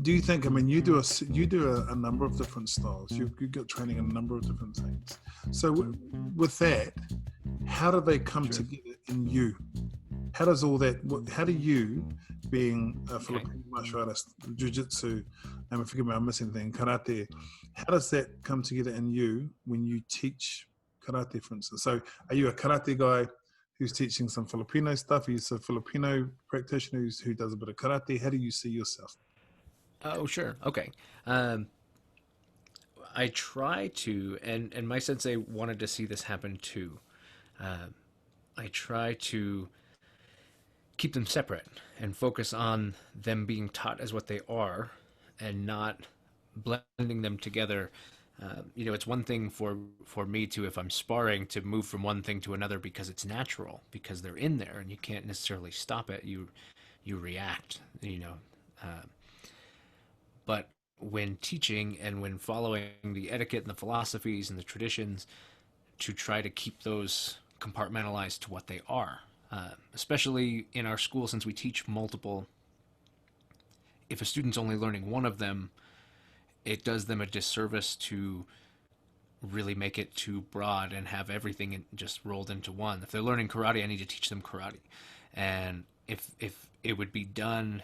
Do you think? I mean, you do a number of different styles. You got training in a number of different things. So with that, how do they come Sure. together in you? How does all that? How do you, being a Okay. Filipino martial artist, jiu-jitsu, and forgive me, I'm missing anything, karate. How does that come together in you when you teach karate, for instance? So, are you a karate guy who's teaching some Filipino stuff? Are you a Filipino practitioner who does a bit of karate? How do you see yourself? Oh, sure. Okay. Um, I try to, and my sensei wanted to see this happen too. Uh, I try to keep them separate and focus on them being taught as what they are, and not blending them together. It's one thing for me to, if I'm sparring, to move from one thing to another because it's natural, because they're in there and you can't necessarily stop it. You react. Uh, but when teaching and when following the etiquette and the philosophies and the traditions, to try to keep those compartmentalized to what they are. Especially in our school, since we teach multiple, if a student's only learning one of them, it does them a disservice to really make it too broad and have everything just rolled into one. If they're learning karate, I need to teach them karate. And if it would be done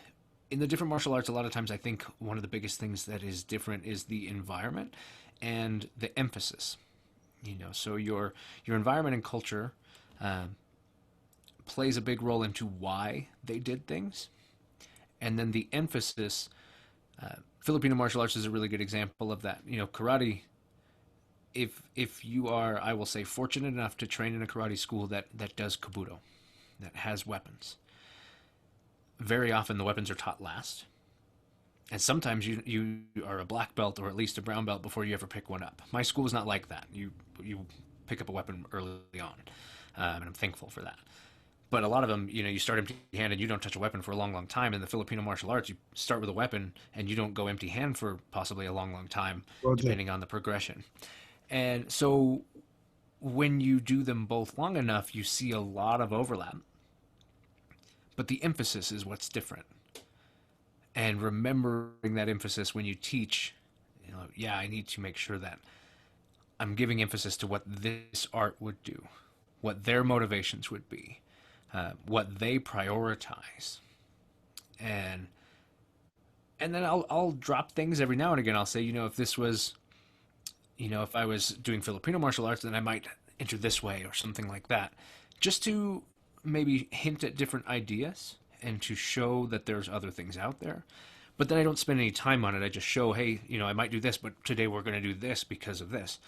in the different martial arts, a lot of times I think one of the biggest things that is different is the environment and the emphasis. So your environment and culture plays a big role into why they did things, and then the emphasis. Filipino martial arts is a really good example of that. Karate. If you are, I will say, fortunate enough to train in a karate school that does kabuto, that has weapons, very often the weapons are taught last. And sometimes you are a black belt or at least a brown belt before you ever pick one up. My school is not like that. You pick up a weapon early on, and I'm thankful for that. But a lot of them, you start empty-handed. You don't touch a weapon for a long, long time. In the Filipino martial arts, you start with a weapon and you don't go empty-handed for possibly a long, long time, Roger. depending on the progression. And so when you do them both long enough, you see a lot of overlap. But the emphasis is what's different. And remembering that emphasis when you teach, yeah, I need to make sure that I'm giving emphasis to what this art would do, what their motivations would be, what they prioritize, and then I'll drop things every now and again. I'll say, if this was, if I was doing Filipino martial arts, then I might enter this way or something like that, just to maybe hint at different ideas and to show that there's other things out there. But then I don't spend any time on it. I just show, hey, I might do this, but today we're going to do this because of this.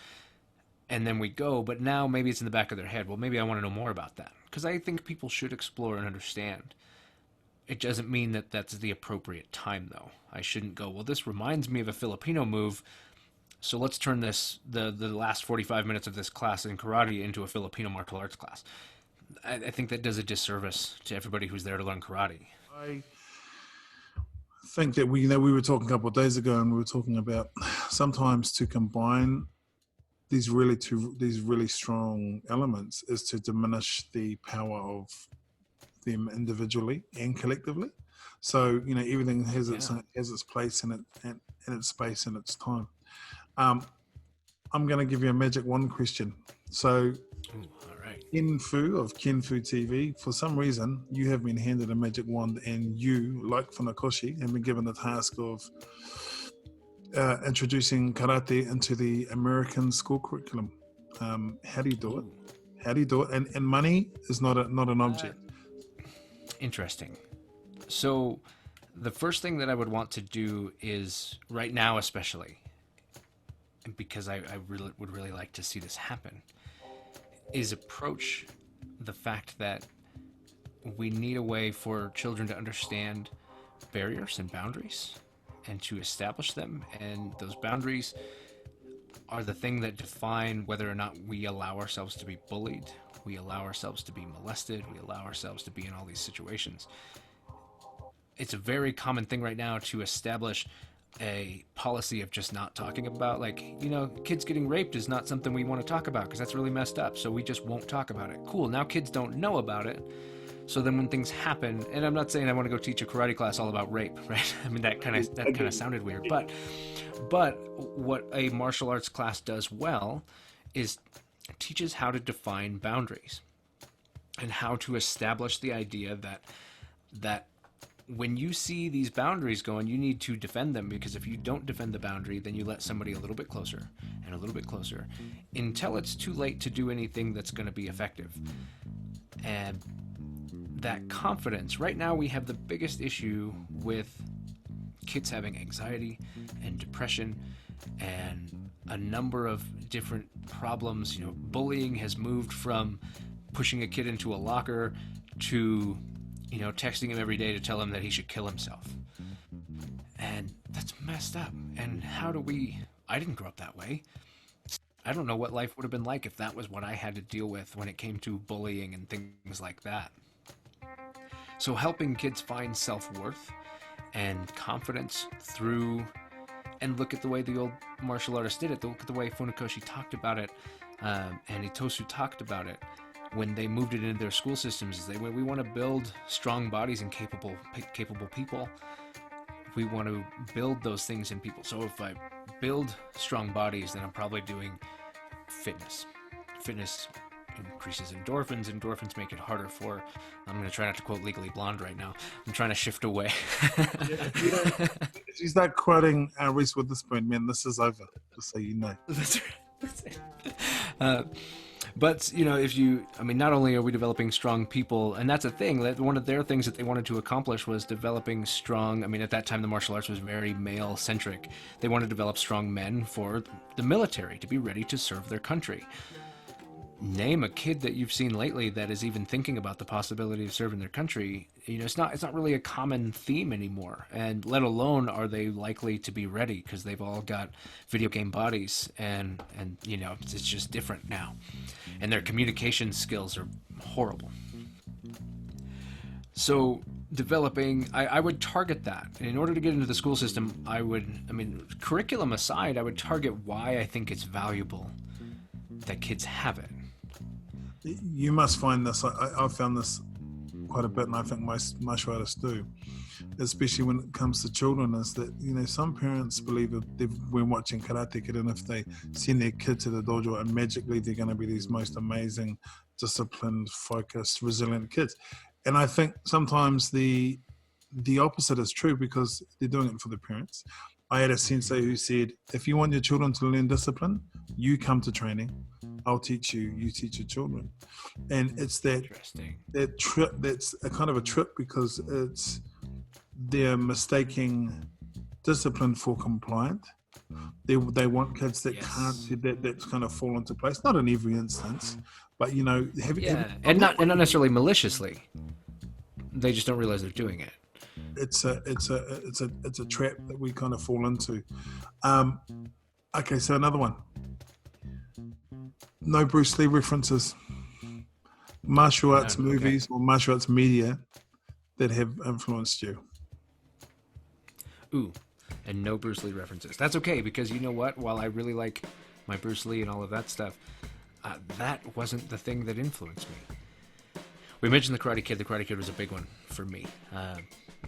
And then we go, but now maybe it's in the back of their head. Well, maybe I want to know more about that. Because I think people should explore and understand. It doesn't mean that that's the appropriate time, though. I shouldn't go, well, this reminds me of a Filipino move, so let's turn the last 45 minutes of this class in karate into a Filipino martial arts class. I think that does a disservice to everybody who's there to learn karate. I think that we were talking a couple of days ago, and we were talking about sometimes to combine these really strong elements is to diminish the power of them individually and collectively. So everything has its place and its space and its time. I'm going to give you a magic wand question. So, All right. Kenfu of Kenfu TV, for some reason, you have been handed a magic wand, and you, like Funakoshi, have been given the task of introducing karate into the American school curriculum. How do you do it? How do you do it? And money is not an object. Interesting. So, the first thing that I would want to do is, right now especially, because I would really like to see this happen, is approach the fact that we need a way for children to understand barriers and boundaries and to establish them. And those boundaries are the thing that define whether or not we allow ourselves to be bullied, we allow ourselves to be molested, we allow ourselves to be in all these situations. It's a very common thing right now to establish a policy of just not talking about, kids getting raped is not something we want to talk about because that's really messed up, so we just won't talk about it. Cool, now kids don't know about it, So then when things happen, and I'm not saying I want to go teach a karate class all about rape, right? I mean, that kind of sounded weird, but what a martial arts class does well is teaches how to define boundaries and how to establish the idea that when you see these boundaries going, you need to defend them, because if you don't defend the boundary, then you let somebody a little bit closer and a little bit closer until it's too late to do anything that's going to be effective. And that confidence, right now we have the biggest issue with kids having anxiety and depression and a number of different problems. You know, bullying has moved from pushing a kid into a locker to, you know, texting him every day to tell him that he should kill himself. And that's messed up. And how do we... I didn't grow up that way. I don't know what life would have been like if that was what I had to deal with when it came to bullying and things like that. So helping kids find self-worth and confidence through... And look at the way the old martial artists did it. Look at the way Funakoshi talked about it, and Itosu talked about it. When they moved it into their school systems, we want to build strong bodies and capable people. We want to build those things in people. So if I build strong bodies, then I'm probably doing fitness. Fitness increases endorphins. Endorphins make it harder for... I'm going to try not to quote Legally Blonde right now. I'm trying to shift away. She's not quoting Reese Witherspoon, man. This is over, just so you know. That's right. But, you know, not only are we developing strong people, and that's a thing, that one of their things that they wanted to accomplish was developing strong, at that time the martial arts was very male-centric. They wanted to develop strong men for the military to be ready to serve their country. Name a kid that you've seen lately that is even thinking about the possibility of serving their country. You know, it's not really a common theme anymore, and let alone are they likely to be ready, because they've all got video game bodies, and you know, it's just different now, and their communication skills are horrible. So developing, I would target that. And in order to get into the school system, curriculum aside, I would target why I think it's valuable that kids have it. You must find this. I've found this quite a bit, and I think most martial artists do, especially when it comes to children, is that, you know, some parents believe that they've been watching Karate Kid, and if they send their kid to the dojo, and magically they're going to be these most amazing, disciplined, focused, resilient kids. And I think sometimes the opposite is true, because they're doing it for the parents. I had a sensei who said, if you want your children to learn discipline, you come to training. I'll teach you, you teach your children. And it's that trip, that's a kind of a trip, because they're mistaking discipline for compliant. They want kids that can't, that kind of fall into place. Not in every instance, but, you know, and not necessarily maliciously. They just don't realize they're doing it. It's a trap that we kind of fall into. Okay, so another one. No Bruce Lee references. Martial arts movies or martial arts media that have influenced you. Ooh, and no Bruce Lee references. That's okay, because you know what? While I really like my Bruce Lee and all of that stuff, that wasn't the thing that influenced me. We mentioned the Karate Kid. The Karate Kid was a big one for me.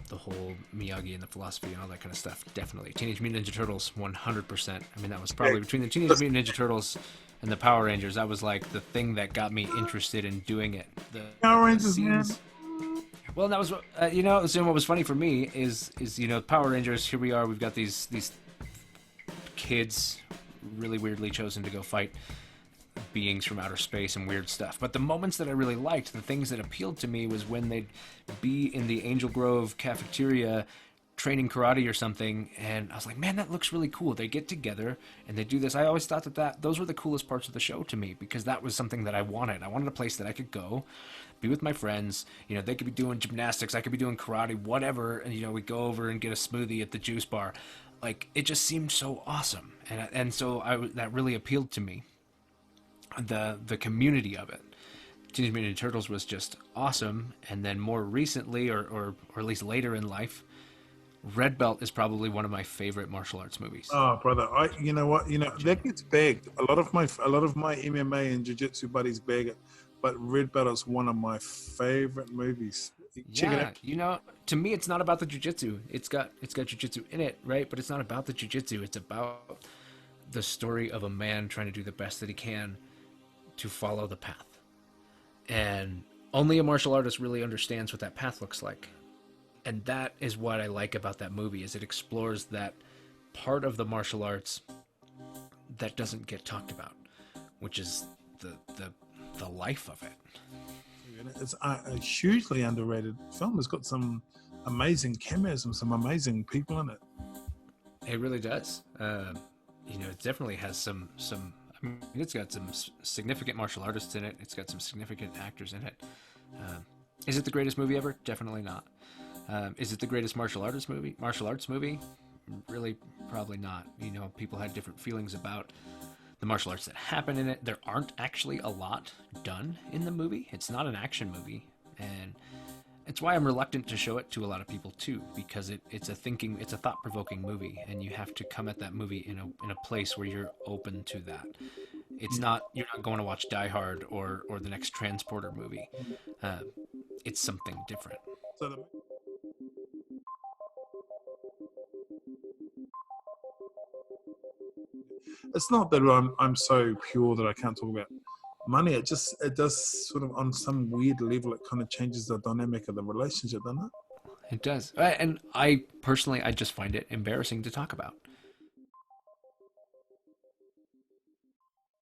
The whole Miyagi and the philosophy and all that kind of stuff, definitely. Teenage Mutant Ninja Turtles, 100%. That was probably between the Teenage Mutant Ninja Turtles and the Power Rangers. That was like the thing that got me interested in doing it. The Power Rangers, man. Well, that was, so what was funny for me is Power Rangers. Here we are. We've got these kids, really weirdly chosen to go fight beings from outer space and weird stuff. But the moments that I really liked, the things that appealed to me, was when they'd be in the Angel Grove cafeteria training karate or something, and I was like, man, that looks really cool. They get together and they do this. I always thought that those were the coolest parts of the show to me, because that was something that I wanted. I wanted a place that I could go, be with my friends. You know, they could be doing gymnastics, I could be doing karate, whatever, and, you know, we'd go over and get a smoothie at the juice bar. Like, it just seemed so awesome, and so that really appealed to me. The community of it. Teenage Mutant Ninja Turtles was just awesome, and then more recently, or at least later in life, Red Belt is probably one of my favorite martial arts movies. Oh, brother, you know what? You know that gets begged. A lot of my MMA and jiu-jitsu buddies beg it, but Red Belt is one of my favorite movies. Check it out. Yeah, you know, to me, it's not about the jujitsu. It's got jujitsu in it, right? But it's not about the jujitsu. It's about the story of a man trying to do the best that he can to follow the path. And only a martial artist really understands what that path looks like. And that is what I like about that movie is it explores that part of the martial arts that doesn't get talked about, which is the life of it. It's a hugely underrated film. It's got some amazing cameos and some amazing people in it. It really does. You know, it definitely has some. I mean, it's got some significant martial artists in it. It's got some significant actors in it. Is it the greatest movie ever? Definitely not. Is it the greatest martial arts movie? Really, probably not. You know, people had different feelings about the martial arts that happen in it. There aren't actually a lot done in the movie. It's not an action movie, and it's why I'm reluctant to show it to a lot of people too, because it's a thought-provoking movie, and you have to come at that movie in a place where you're open to that. You're not going to watch Die Hard or the next Transporter movie. It's something different. So it's not that I'm so pure that I can't talk about money. It does sort of on some weird level. It kind of changes the dynamic of the relationship, doesn't it? It does, and I personally just find it embarrassing to talk about.